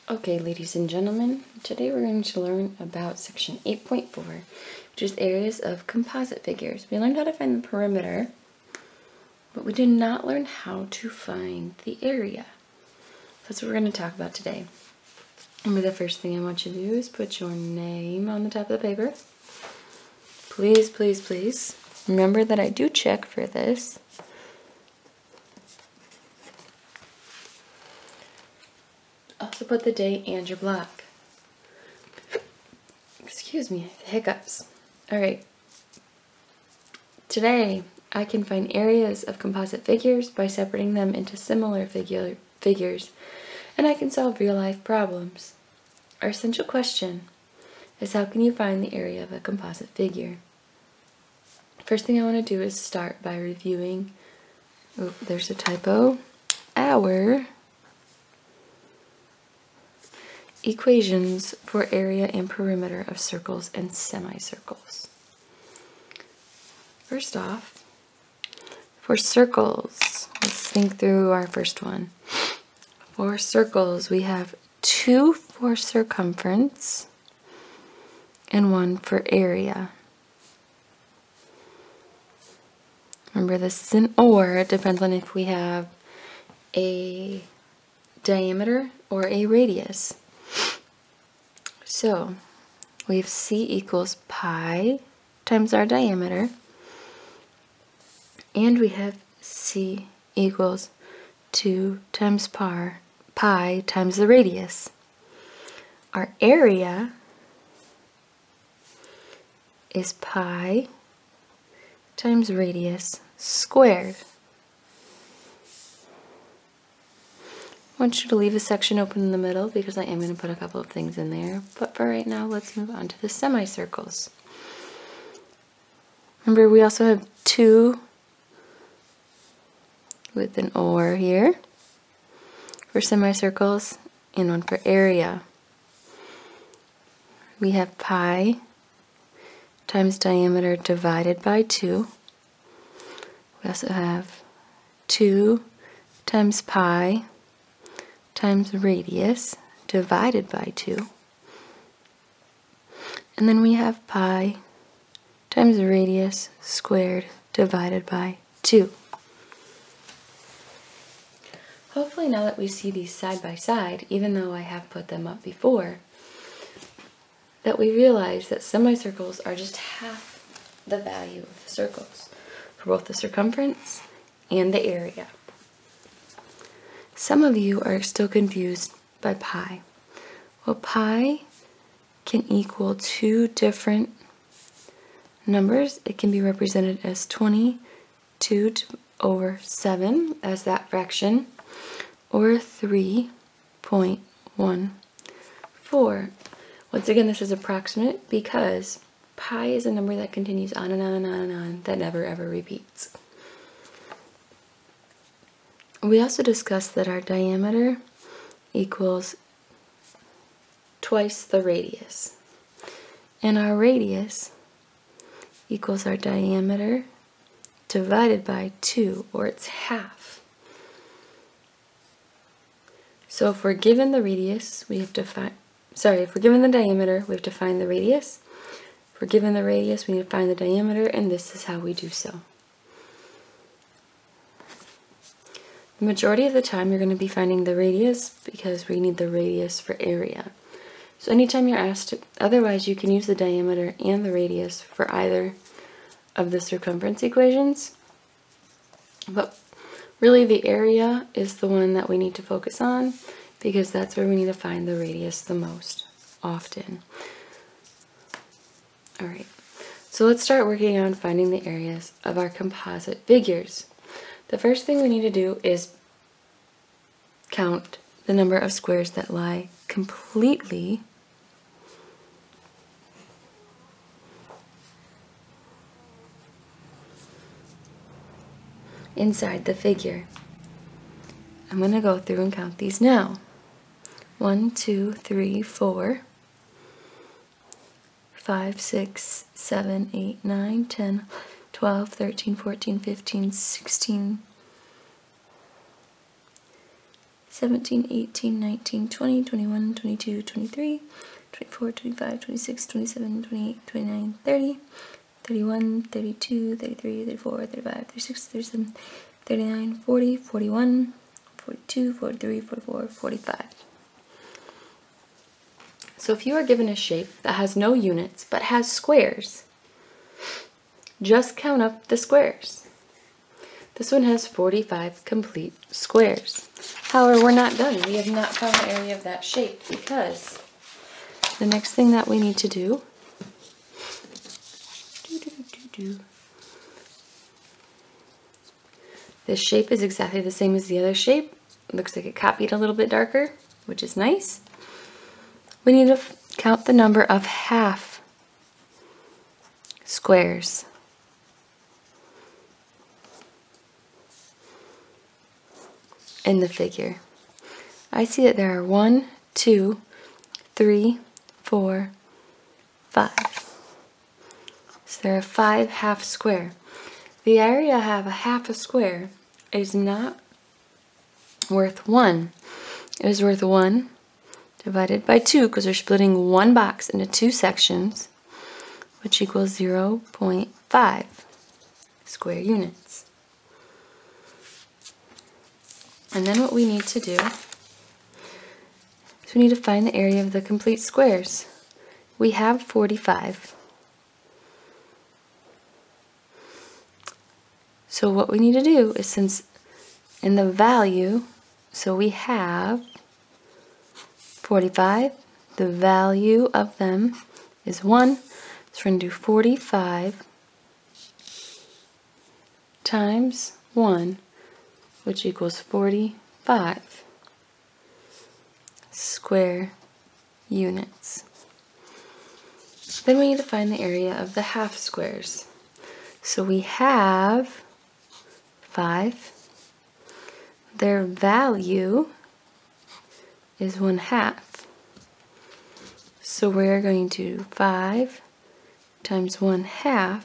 Okay, ladies and gentlemen, today we're going to learn about section 8.4, which is areas of composite figures. We learned how to find the perimeter, but we did not learn how to find the area. That's what we're going to talk about today. Remember, the first thing I want you to do is put your name on the top of the paper. Please, please, please. Remember that I do check for this. Also put the date and your block. Excuse me, hiccups. Alright. Today, I can find areas of composite figures by separating them into similar figures, and I can solve real-life problems. Our essential question is, how can you find the area of a composite figure? First thing I want to do is start by reviewing, there's a typo, our equations for area and perimeter of circles and semicircles. First off, for circles, let's think through our first one. For circles, we have 2 for circumference and 1 for area. Remember, this is an or. It depends on if we have a diameter or a radius. So, we have C equals pi times our diameter, and we have C equals 2 times pi times the radius. Our area is pi times radius squared. I want you to leave a section open in the middle because I am going to put a couple of things in there. But for right now, let's move on to the semicircles. Remember, we also have 2 with an or here for semicircles and 1 for area. We have pi times diameter divided by 2. We also have 2 times pi times radius divided by 2. And then we have pi times radius squared divided by 2. Hopefully now that we see these side by side, even though I have put them up before, that we realize that semicircles are just half the value of the circles, for both the circumference and the area. Some of you are still confused by pi. Well, pi can equal 2 different numbers. It can be represented as 22/7 as that fraction, or 3.14. Once again, this is approximate because pi is a number that continues on and on and on and on, that never ever repeats. We also discussed that our diameter equals twice the radius, and our radius equals our diameter divided by 2, or it's half. So if we're given the radius, we have to find, if we're given the diameter, we have to find the radius. If we're given the radius, we need to find the diameter, and this is how we do so. The majority of the time you're going to be finding the radius because we need the radius for area. So anytime you're asked to, otherwise you can use the diameter and the radius for either of the circumference equations. But really the area is the one that we need to focus on because that's where we need to find the radius the most often. Alright, so let's start working on finding the areas of our composite figures. The first thing we need to do is count the number of squares that lie completely inside the figure. I'm going to go through and count these now. 1, 2, 3, 4, 5, 6, 7, 8, 9, 10, 12, 13, 14, 15, 16, 17, 18, 19, 20, 21, 22, 23, 24, 25, 26, 27, 28, 29, 30, 31, 32, 33, 34, 35, 36, 37, 39, 40, 41, 42, 43, 44, 45. So if you are given a shape that has no units but has squares, just count up the squares. This one has 45 complete squares. However, we're not done. We have not found the area of that shape because the next thing that we need to do, this shape is exactly the same as the other shape. It looks like it copied a little bit darker, which is nice. We need to count the number of half squares. In the figure. I see that there are 1, 2, 3, 4, 5. So there are 5 half square. The area of a half a square is not worth 1. It is worth 1 divided by 2 because we're splitting one box into 2 sections, which equals 0.5 square units. And then what we need to do is we need to find the area of the complete squares. We have 45. So what we need to do is, since in the value, so we have 45, the value of them is 1. So we're going to do 45 times 1, which equals 45 square units. Then we need to find the area of the half squares. So we have 5. Their value is 1/2. So we're going to do 5 times 1/2.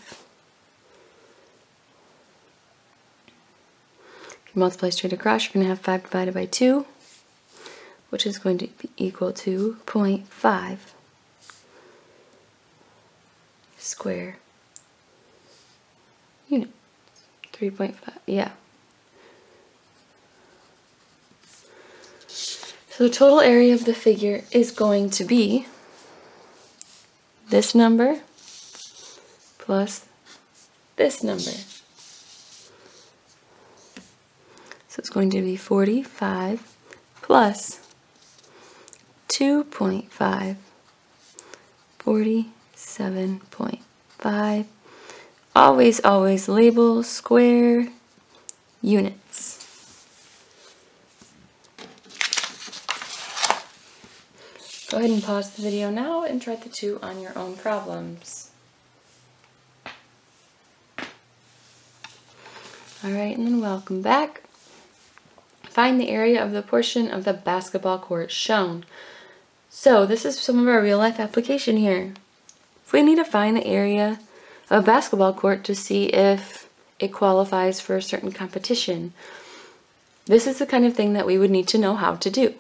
If you multiply straight across, you're going to have 5 divided by 2, which is going to be equal to 0.5 square unit. 3.5, yeah. So the total area of the figure is going to be this number plus this number. So it's going to be 45 plus 2.5, 47.5. Always, always label square units. Go ahead and pause the video now and try the 2 on your own problems. Alright, and then welcome back. Find the area of the portion of the basketball court shown. So this is some of our real life application here. If we need to find the area of a basketball court to see if it qualifies for a certain competition, this is the kind of thing that we would need to know how to do.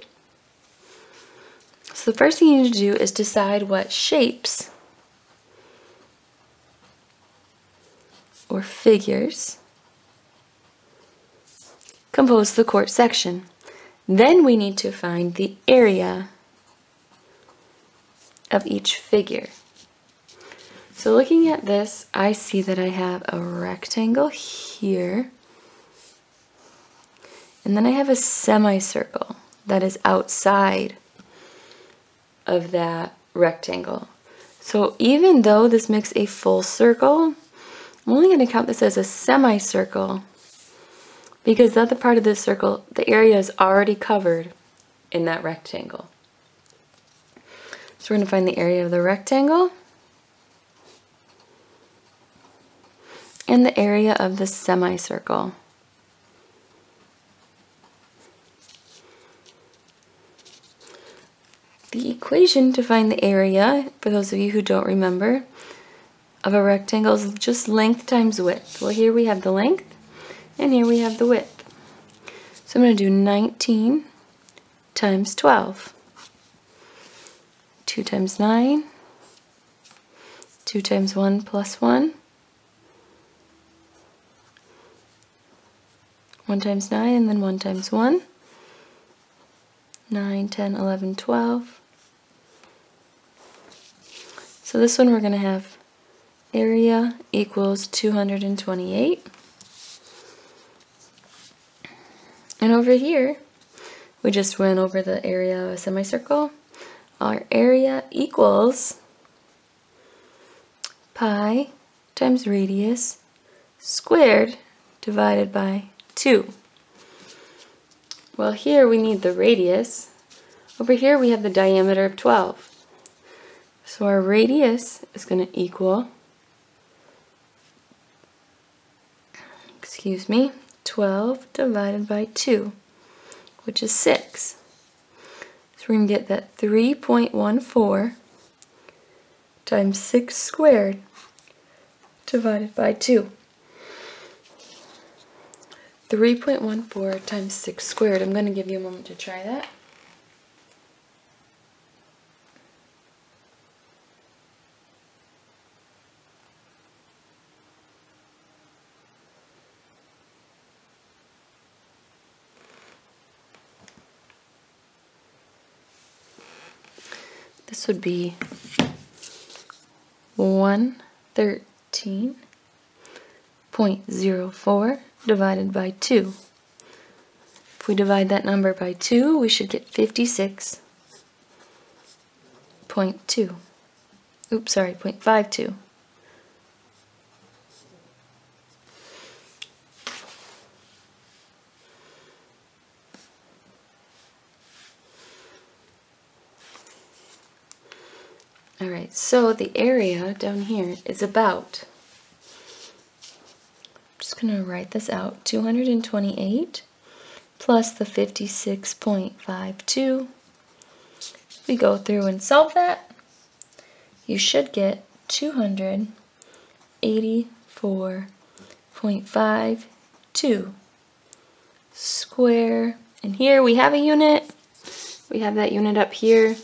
So the first thing you need to do is decide what shapes or figures compose the court section. Then we need to find the area of each figure. So looking at this, I see that I have a rectangle here, and then I have a semicircle that is outside of that rectangle. So even though this makes a full circle, I'm only going to count this as a semicircle because the other part of this circle, the area is already covered in that rectangle. So we're going to find the area of the rectangle and the area of the semicircle. The equation to find the area, for those of you who don't remember, of a rectangle is just length times width. Well, here we have the length, and here we have the width. So I'm going to do 19 times 12. 2 times 9. 2 times 1 plus 1. 1 times 9 and then 1 times 1. 9, 10, 11, 12. So this one we're going to have area equals 228. And over here, we just went over the area of a semicircle. Our area equals pi times radius squared divided by 2. Well, here we need the radius. Over here we have the diameter of 12. So our radius is going to equal, 12 divided by 2, which is 6. So we're going to get that 3.14 times 6 squared divided by 2. 3.14 times 6 squared. I'm going to give you a moment to try that. This would be 113.04 divided by 2. If we divide that number by 2, we should get 56.2. Oops, sorry, 0.52. Alright, so the area down here is about, I'm just going to write this out, 228 plus the 56.52. If we go through and solve that, you should get 284.52 square. And here we have a unit. We have that unit up here.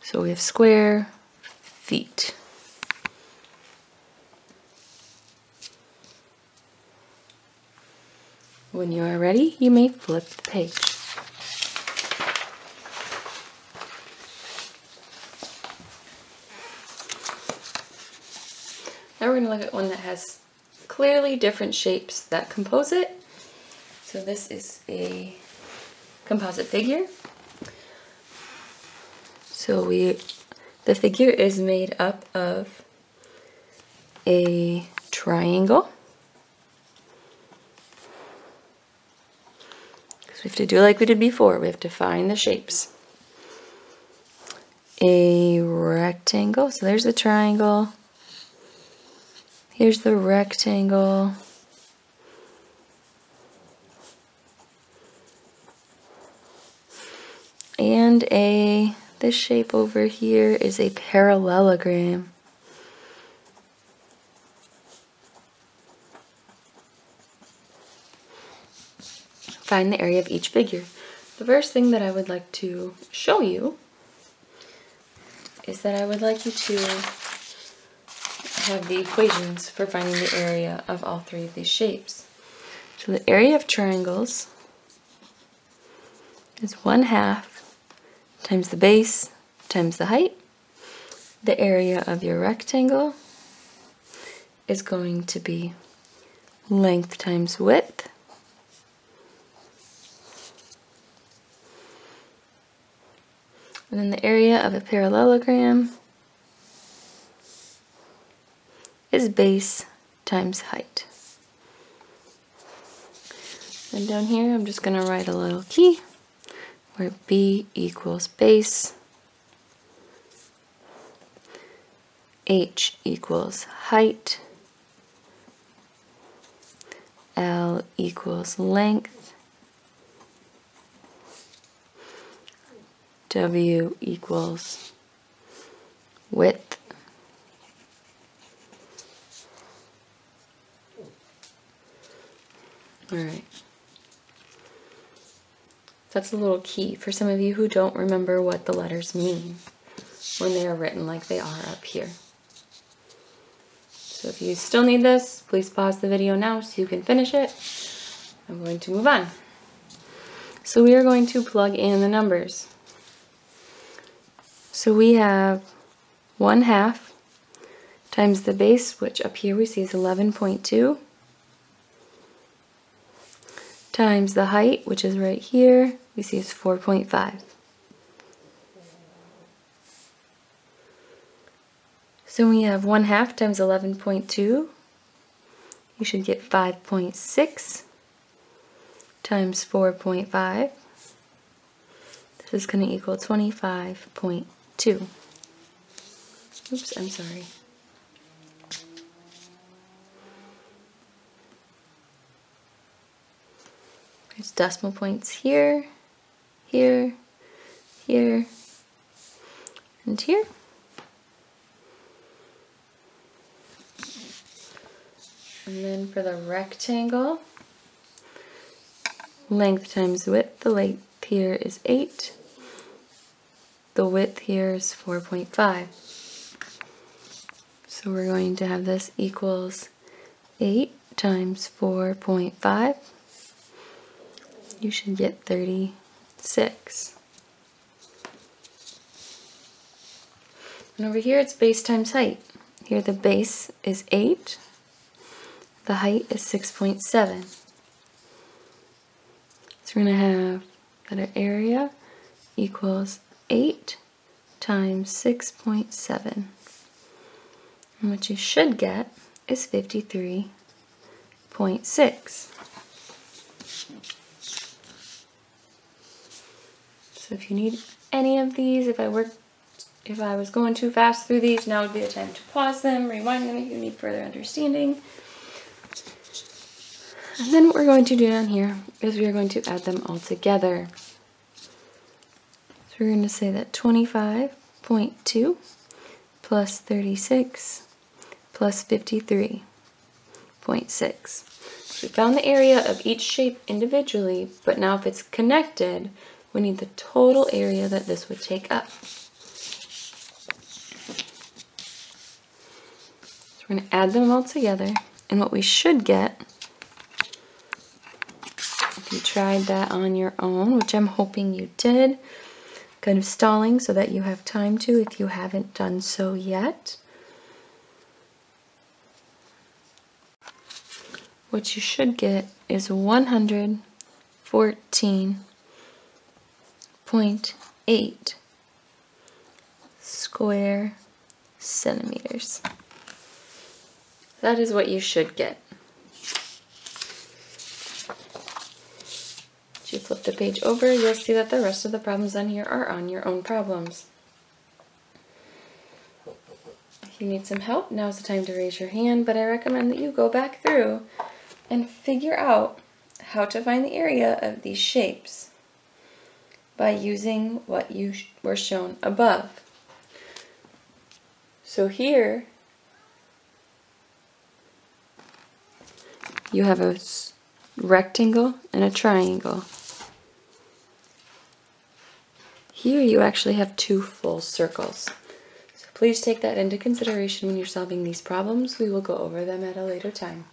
So we have square feet. When you are ready, you may flip the page. Now we're going to look at one that has clearly different shapes that compose it. So this is a composite figure. So the figure is made up of a triangle. Because we have to do like we did before. We have to find the shapes. A rectangle. So there's the triangle. Here's the rectangle. And this shape over here is a parallelogram. Find the area of each figure. The first thing that I would like to show you is that I would like you to have the equations for finding the area of all three of these shapes. So the area of triangles is 1/2 times the base times the height. The area of your rectangle is going to be length times width. And then the area of a parallelogram is base times height. And down here I'm just going to write a little key where B equals base, H equals height, L equals length, W equals width, all right. That's a little key for some of you who don't remember what the letters mean when they are written like they are up here. So if you still need this, please pause the video now so you can finish it. I'm going to move on. So we are going to plug in the numbers. So we have 1/2 times the base, which up here we see is 11.2, times the height, which is right here, we see is 4.5. So we have 1/2 times 11.2, you should get 5.6 times 4.5. This is going to equal 25.2. Oops, I'm sorry. There's decimal points here, here, here, and here. And then for the rectangle, length times width, the length here is 8. The width here is 4.5. So we're going to have this equals 8 times 4.5. You should get 36. And over here it's base times height. Here the base is 8. The height is 6.7. So we're going to have that our area equals 8 times 6.7. And what you should get is 53.6. So if you need any of these, if I was going too fast through these, now would be the time to pause them, rewind them if you need further understanding. And then what we're going to do down here is we are going to add them all together. So we're going to say that 25.2 plus 36 plus 53.6. So we found the area of each shape individually, but now if it's connected, we need the total area that this would take up. So we're going to add them all together, and what we should get, if you tried that on your own, which I'm hoping you did, kind of stalling so that you have time to if you haven't done so yet. What you should get is 114.8 square centimeters. That is what you should get. If you flip the page over, you'll see that the rest of the problems on here are on your own problems. If you need some help, now's the time to raise your hand, but I recommend that you go back through and figure out how to find the area of these shapes by using what you were shown above. So here, you have a rectangle and a triangle. Here you actually have 2 full circles. So please take that into consideration when you're solving these problems. We will go over them at a later time.